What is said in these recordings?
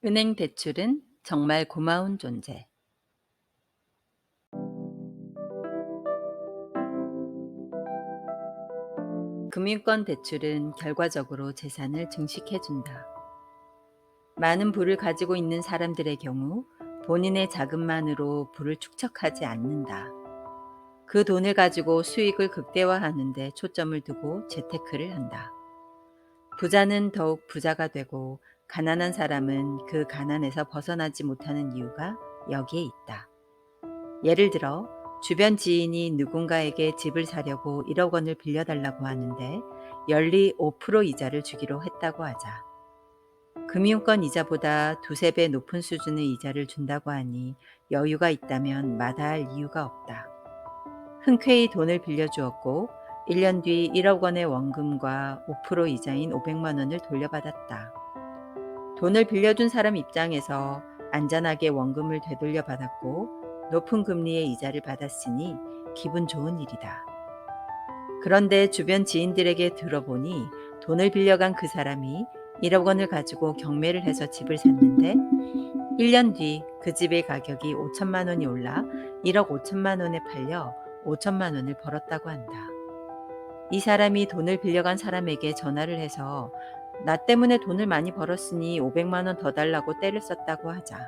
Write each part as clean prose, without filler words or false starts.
은행 대출은 정말 고마운 존재. 금융권 대출은 결과적으로 재산을 증식해준다. 많은 부를 가지고 있는 사람들의 경우 본인의 자금만으로 부를 축적하지 않는다. 그 돈을 가지고 수익을 극대화하는 데 초점을 두고 재테크를 한다. 부자는 더욱 부자가 되고 가난한 사람은 그 가난에서 벗어나지 못하는 이유가 여기에 있다. 예를 들어 주변 지인이 누군가에게 집을 사려고 1억 원을 빌려달라고 하는데 연리 5% 이자를 주기로 했다고 하자. 금융권 이자보다 두세 배 높은 수준의 이자를 준다고 하니 여유가 있다면 마다할 이유가 없다. 흔쾌히 돈을 빌려주었고 1년 뒤 1억 원의 원금과 5% 이자인 500만 원을 돌려받았다. 돈을 빌려준 사람 입장에서 안전하게 원금을 되돌려 받았고 높은 금리의 이자를 받았으니 기분 좋은 일이다. 그런데 주변 지인들에게 들어보니 돈을 빌려간 그 사람이 1억 원을 가지고 경매를 해서 집을 샀는데 1년 뒤 그 집의 가격이 5천만 원이 올라 1억 5천만 원에 팔려 5천만 원을 벌었다고 한다. 이 사람이 돈을 빌려간 사람에게 전화를 해서 나 때문에 돈을 많이 벌었으니 500만 원 더 달라고 떼를 썼다고 하자.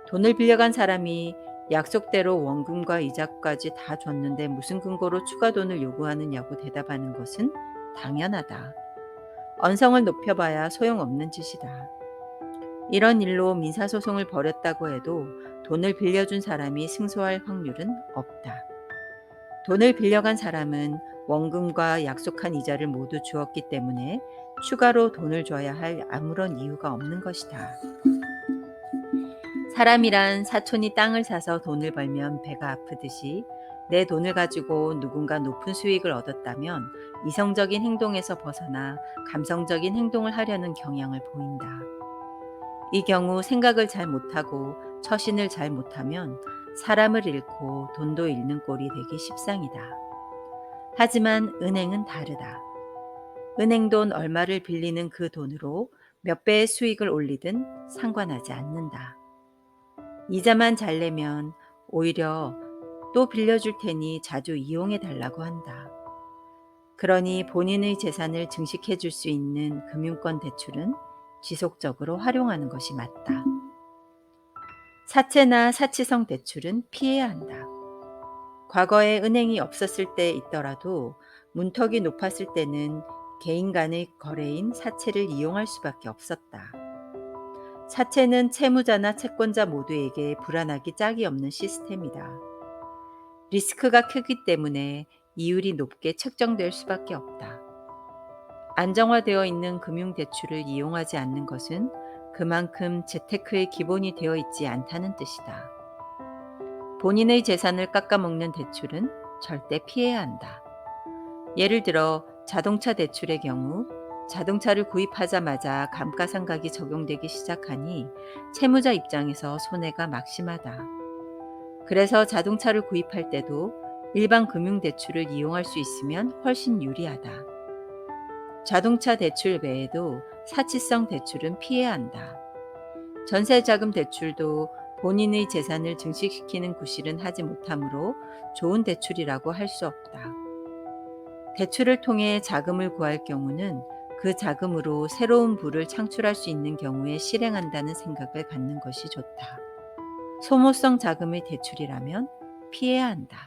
돈을 빌려간 사람이 약속대로 원금과 이자까지 다 줬는데 무슨 근거로 추가 돈을 요구하느냐고 대답하는 것은 당연하다. 언성을 높여봐야 소용없는 짓이다. 이런 일로 민사소송을 벌였다고 해도 돈을 빌려준 사람이 승소할 확률은 없다. 돈을 빌려간 사람은 원금과 약속한 이자를 모두 주었기 때문에 추가로 돈을 줘야 할 아무런 이유가 없는 것이다. 사람이란 사촌이 땅을 사서 돈을 벌면 배가 아프듯이 내 돈을 가지고 누군가 높은 수익을 얻었다면 이성적인 행동에서 벗어나 감성적인 행동을 하려는 경향을 보인다. 이 경우 생각을 잘 못하고 처신을 잘 못하면 사람을 잃고 돈도 잃는 꼴이 되기 십상이다. 하지만 은행은 다르다. 은행 돈 얼마를 빌리는 그 돈으로 몇 배의 수익을 올리든 상관하지 않는다. 이자만 잘 내면 오히려 또 빌려줄 테니 자주 이용해 달라고 한다. 그러니 본인의 재산을 증식해 줄 수 있는 금융권 대출은 지속적으로 활용하는 것이 맞다. 사채나 사치성 대출은 피해야 한다. 과거에 은행이 없었을 때 있더라도 문턱이 높았을 때는 개인 간의 거래인 사채를 이용할 수밖에 없었다. 사채는 채무자나 채권자 모두에게 불안하기 짝이 없는 시스템이다. 리스크가 크기 때문에 이율이 높게 책정될 수밖에 없다. 안정화되어 있는 금융대출을 이용하지 않는 것은 그만큼 재테크의 기본이 되어 있지 않다는 뜻이다. 본인의 재산을 깎아먹는 대출은 절대 피해야 한다. 예를 들어 자동차 대출의 경우 자동차를 구입하자마자 감가상각이 적용되기 시작하니 채무자 입장에서 손해가 막심하다. 그래서 자동차를 구입할 때도 일반 금융대출을 이용할 수 있으면 훨씬 유리하다. 자동차 대출 외에도 사치성 대출은 피해야 한다. 전세자금 대출도 본인의 재산을 증식시키는 구실은 하지 못하므로 좋은 대출이라고 할 수 없다. 대출을 통해 자금을 구할 경우는 그 자금으로 새로운 부를 창출할 수 있는 경우에 실행한다는 생각을 갖는 것이 좋다. 소모성 자금의 대출이라면 피해야 한다.